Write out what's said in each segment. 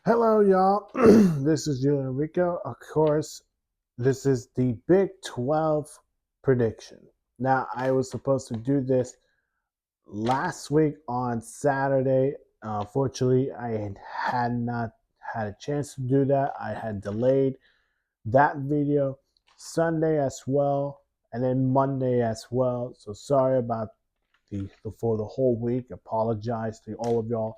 Hello, y'all. This is Julian Rico. Of course, this is the Big 12 prediction. Now, I was supposed to do this last week on Saturday. Unfortunately, I had not had a chance to do that. I had delayed that video Sunday as well, and then Monday as well. So sorry about for the whole week. Apologize to all of y'all.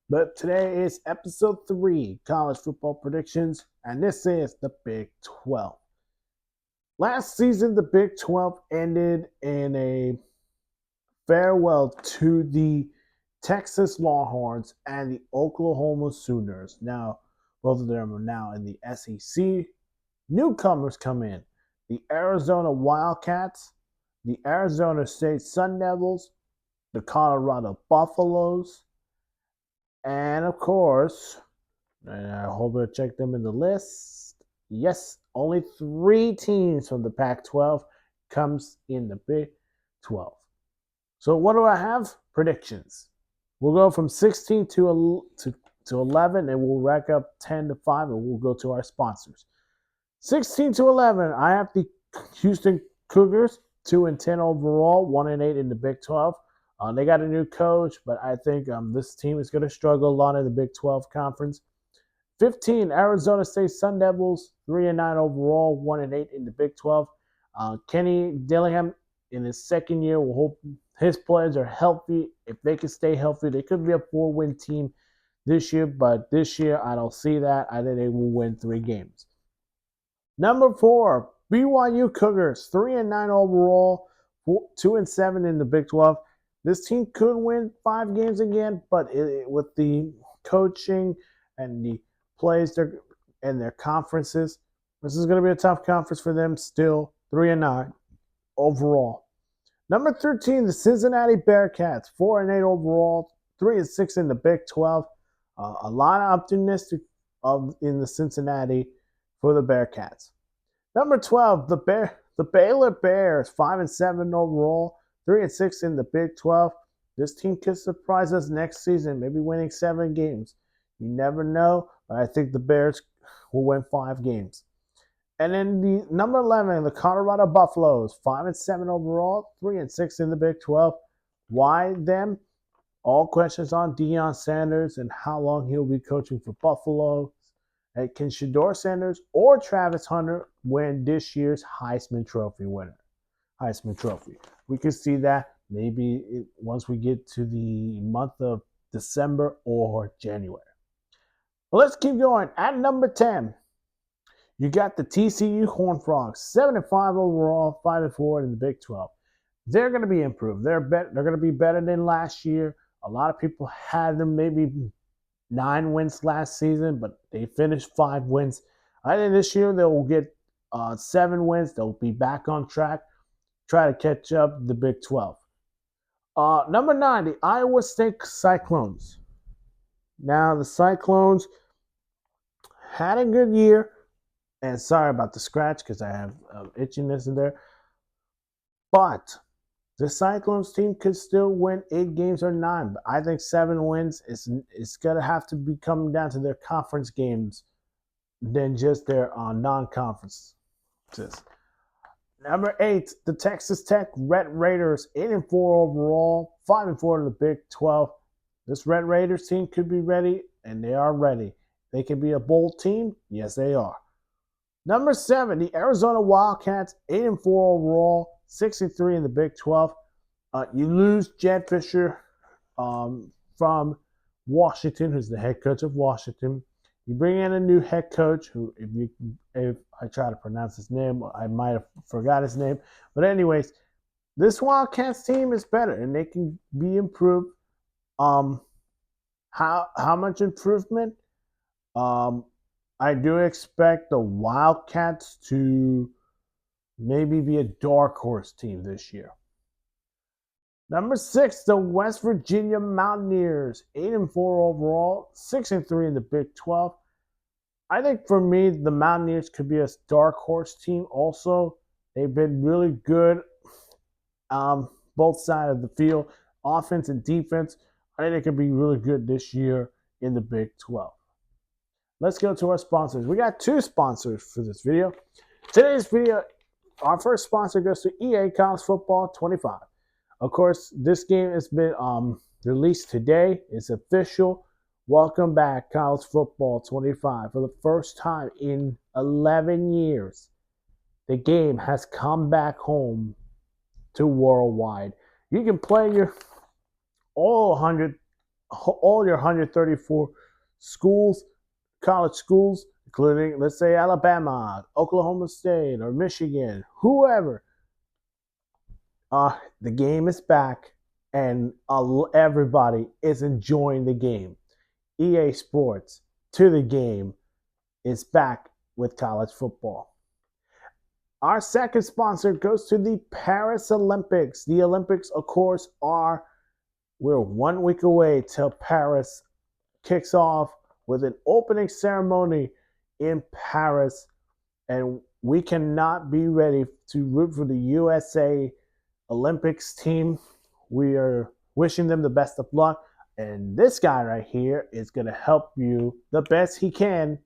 But today is episode 3, college football predictions, and this is the Big 12. Last season, the Big 12 ended in a farewell to the Texas Longhorns and the Oklahoma Sooners. Now, both of them are now in the SEC. Newcomers come in: the Arizona Wildcats, the Arizona State Sun Devils, the Colorado Buffaloes, and of course, and I hope I check them in the list. Yes, only 3 teams from the Pac-12 comes in the Big 12. So what do I have? Predictions. We'll go from 16 to 11, and we'll rack up 10 to 5, and we'll go to our sponsors. 16 to 11, I have the Houston Cougars, 2-10 overall, 1-8 in the Big 12. They got a new coach, but I think this team is going to struggle a lot in the Big 12 conference. 15, Arizona State Sun Devils, 3-9 overall, 1-8 in the Big 12. Kenny Dillingham in his second year, will hope his players are healthy. If they can stay healthy, they could be a 4-win team this year, but this year I don't see that. I think they will win 3 games. Number 4, BYU Cougars, 3-9 overall, 2-7 in the Big 12. This team could win 5 games again, but with the coaching and the plays and their conferences, this is going to be a tough conference for them. Still 3-9 overall. Number 13, the Cincinnati Bearcats, 4-8 overall, 3-6 in the Big 12. A lot of optimistic in the Cincinnati for the Bearcats. Number 12, the Baylor Bears, 5-7 overall, 3-6 in the Big 12. This team could surprise us next season, maybe winning 7 games. You never know, but I think the Bears will win 5 games. And then the number 11, the Colorado Buffaloes, 5-7 overall, 3-6 in the Big 12. Why them? All questions on Deion Sanders and how long he'll be coaching for Buffalo. And can Shedeur Sanders or Travis Hunter win this year's Heisman Trophy winner? Heisman Trophy. We could see that maybe once we get to the month of December or January. Well, let's keep going. At number 10, you got the TCU Horned Frogs, 7-5 overall, 5-4 in the Big 12. They're going to be improved. They're going to be better than last year. A lot of people had them maybe 9 wins last season, but they finished 5 wins. I think this year they will get 7 wins. They'll be back on track, try to catch up the Big 12. Number 9, the Iowa State Cyclones. Now, the Cyclones had a good year, and sorry about the scratch because I have itchiness in there, but the Cyclones team could still win 8 games or 9. But I think 7 wins it's going to have to be coming down to their conference games than just their non-conferences. Number 8, the Texas Tech Red Raiders, 8-4 overall, 5-4 in the Big 12. This Red Raiders team could be ready, and they are ready. They can be a bowl team. Yes, they are. Number 7, the Arizona Wildcats, 8-4 overall, 6-3 in the Big 12. You lose Jed Fisher from Washington, who's the head coach of Washington. You bring in a new head coach who, if I try to pronounce his name, I might have forgot his name. But anyways, this Wildcats team is better, and they can be improved. How much improvement? I do expect the Wildcats to maybe be a dark horse team this year. Number 6, the West Virginia Mountaineers, 8-4 overall, 6-3 in the Big 12. I think for me, the Mountaineers could be a dark horse team also. They've been really good both sides of the field, offense and defense. I think they could be really good this year in the Big 12. let's go to our sponsors. We got 2 sponsors for this video. Today's video, our first sponsor goes to EA College Football 25. Of course, this game has been released today. It's official. Welcome back, College Football 25. For the first time in 11 years, the game has come back home to worldwide. You can play all your 134 schools, college schools, including, let's say, Alabama, Oklahoma State, or Michigan, whoever. The game is back, and everybody is enjoying the game. EA Sports to the game is back with college football. Our second sponsor goes to the Paris Olympics. The Olympics, of course, we're 1 week away till Paris kicks off with an opening ceremony in Paris, and we cannot be ready to root for the USA Olympics team. We are wishing them the best of luck, and this guy right here is going to help you the best he can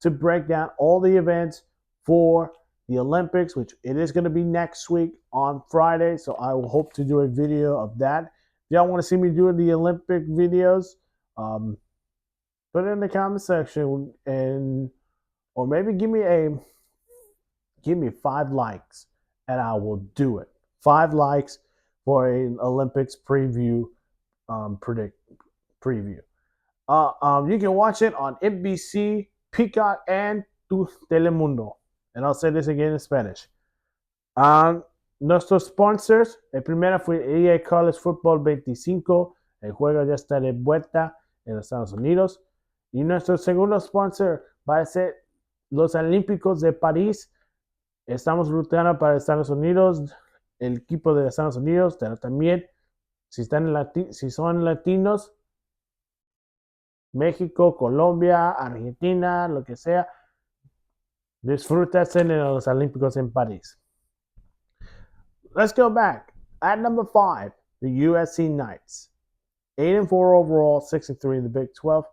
to break down all the events for the Olympics, which it is going to be next week on Friday, so I will hope to do a video of that. If y'all want to see me doing the Olympic videos, put it in the comment section, or maybe give me 5 likes, and I will do it. 5 likes for an Olympics preview. Preview. You can watch it on NBC, Peacock, and Telemundo. And I'll say this again in Spanish. Nuestros sponsors, el primero fue EA College Football 25. El juego ya está de vuelta en los Estados Unidos. Y nuestro segundo sponsor va a ser los Olímpicos de París. Estamos luchando para Estados Unidos, el equipo de Estados Unidos, pero también si son latinos, México, Colombia, Argentina, lo que sea, disfrútense en los Olímpicos en París. Let's go back. At number 5, the USC Knights. 8-4 overall, 6-3 in the Big 12.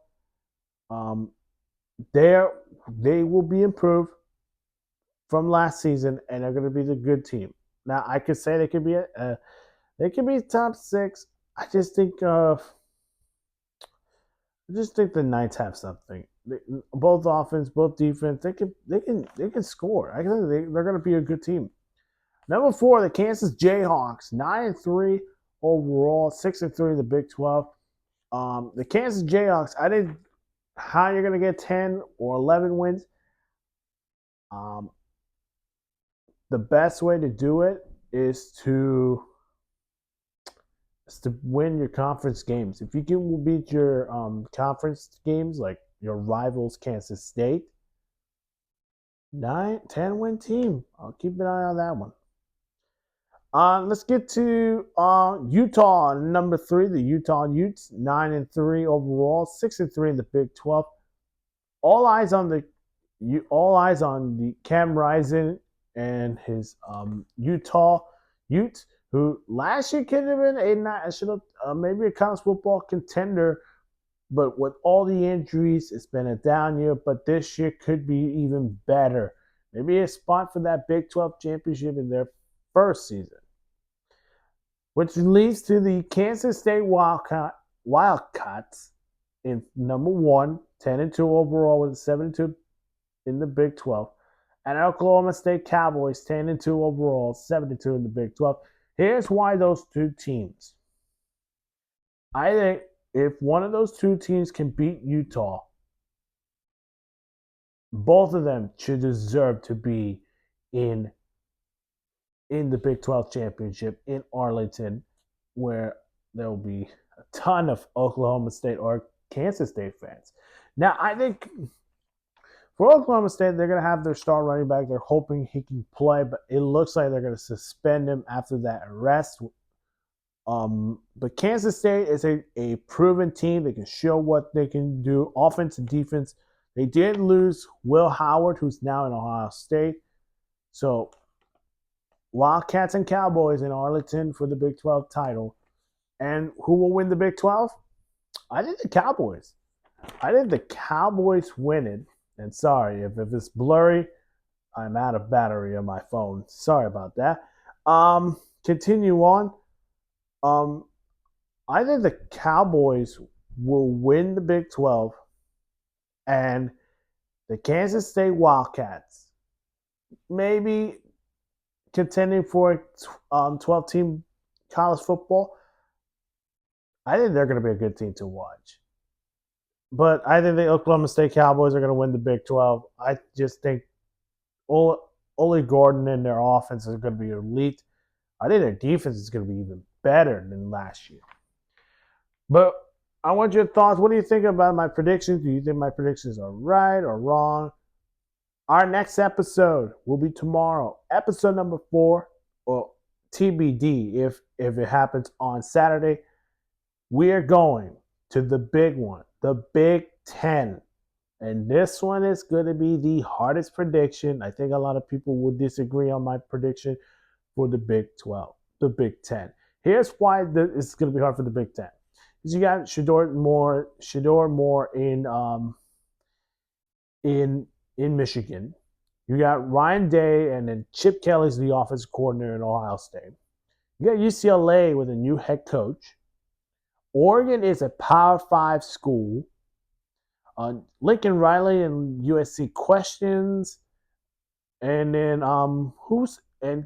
They will be improved from last season, and they're going to be the good team. Now, I could say they could be top 6. I just think the Knights have something. Both offense, both defense, they can score. I think they're going to be a good team. Number 4, the Kansas Jayhawks, 9-3 overall, 6-3 in the Big 12. The Kansas Jayhawks, I think how you're going to get 10 or 11 wins. The best way to do it is to win your conference games. If you can beat your conference games, like your rivals, Kansas State, 9-10 win team. I'll keep an eye on that one. Let's get to Utah, number 3, the Utah Utes, 9-3 overall, 6-3 in the Big 12. All eyes on the Cam Rising and his Utah Utes, who last year could have been maybe a college football contender, but with all the injuries, it's been a down year. But this year could be even better. Maybe a spot for that Big 12 championship in their first season. Which leads to the Kansas State Wildcats in number 1, 10-2 overall with 7-2 in the Big 12. And Oklahoma State Cowboys, 10-2 overall, 7-2 in the Big 12. Here's why those 2 teams. I think if one of those 2 teams can beat Utah, both of them should deserve to be in the Big 12 championship in Arlington, where there will be a ton of Oklahoma State or Kansas State fans. Now, I think for Oklahoma State, they're going to have their star running back. They're hoping he can play, but it looks like they're going to suspend him after that arrest. But Kansas State is a proven team. They can show what they can do, offense and defense. They did lose Will Howard, who's now in Ohio State. So, Wildcats and Cowboys in Arlington for the Big 12 title. And who will win the Big 12? I think the Cowboys. I think the Cowboys win it. And sorry, if it's blurry, I'm out of battery on my phone. Sorry about that. Continue on. Um, I think the Cowboys will win the Big 12, and the Kansas State Wildcats maybe contending for 12 team college football. I think they're going to be a good team to watch. But I think the Oklahoma State Cowboys are going to win the Big 12. I just think Ole Gordon and their offense is going to be elite. I think their defense is going to be even better than last year. But I want your thoughts. What do you think about my predictions? Do you think my predictions are right or wrong? Our next episode will be tomorrow, episode number 4, or TBD if it happens on Saturday. We are going to the big one, the Big 10. And this one is going to be the hardest prediction. I think a lot of people will disagree on my prediction for the Big 12, the Big 10. Here's why it's going to be hard for the Big 10. Because you got Shador Moore in Michigan. You got Ryan Day, and then Chip Kelly's the offensive coordinator in Ohio State. You got UCLA with a new head coach. Oregon is a Power 5 school. Lincoln Riley and USC questions. And then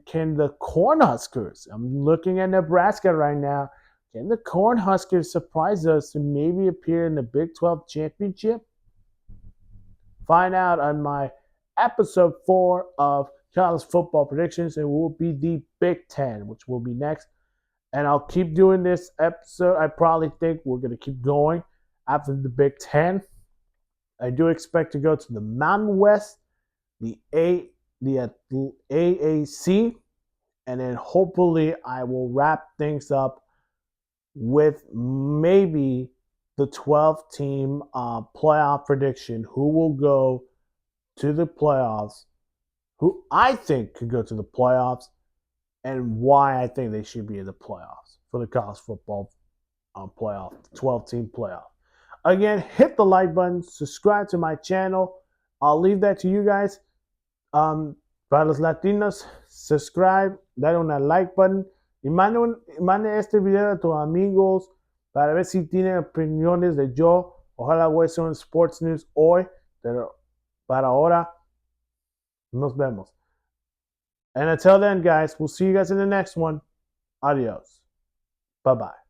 can the Cornhuskers? I'm looking at Nebraska right now. Can the Cornhuskers surprise us and maybe appear in the Big 12 championship? Find out on my episode 4 of college football predictions. It will be the Big 10, which will be next. And I'll keep doing this episode. I probably think we're going to keep going after the Big 10. I do expect to go to the Mountain West, the AAC, and then hopefully I will wrap things up with maybe the 12-team playoff prediction. Who will go to the playoffs? Who I think could go to the playoffs, and why I think they should be in the playoffs for the college football playoff, 12-team playoff. Again, hit the like button, subscribe to my channel. I'll leave that to you guys. Para los latinos, subscribe, dale una like button y mande este video a tus amigos para ver si tienen opiniones de yo. Ojalá voy a hacer un Sports News hoy, pero para ahora nos vemos. And until then, guys, we'll see you guys in the next one. Adios. Bye-bye.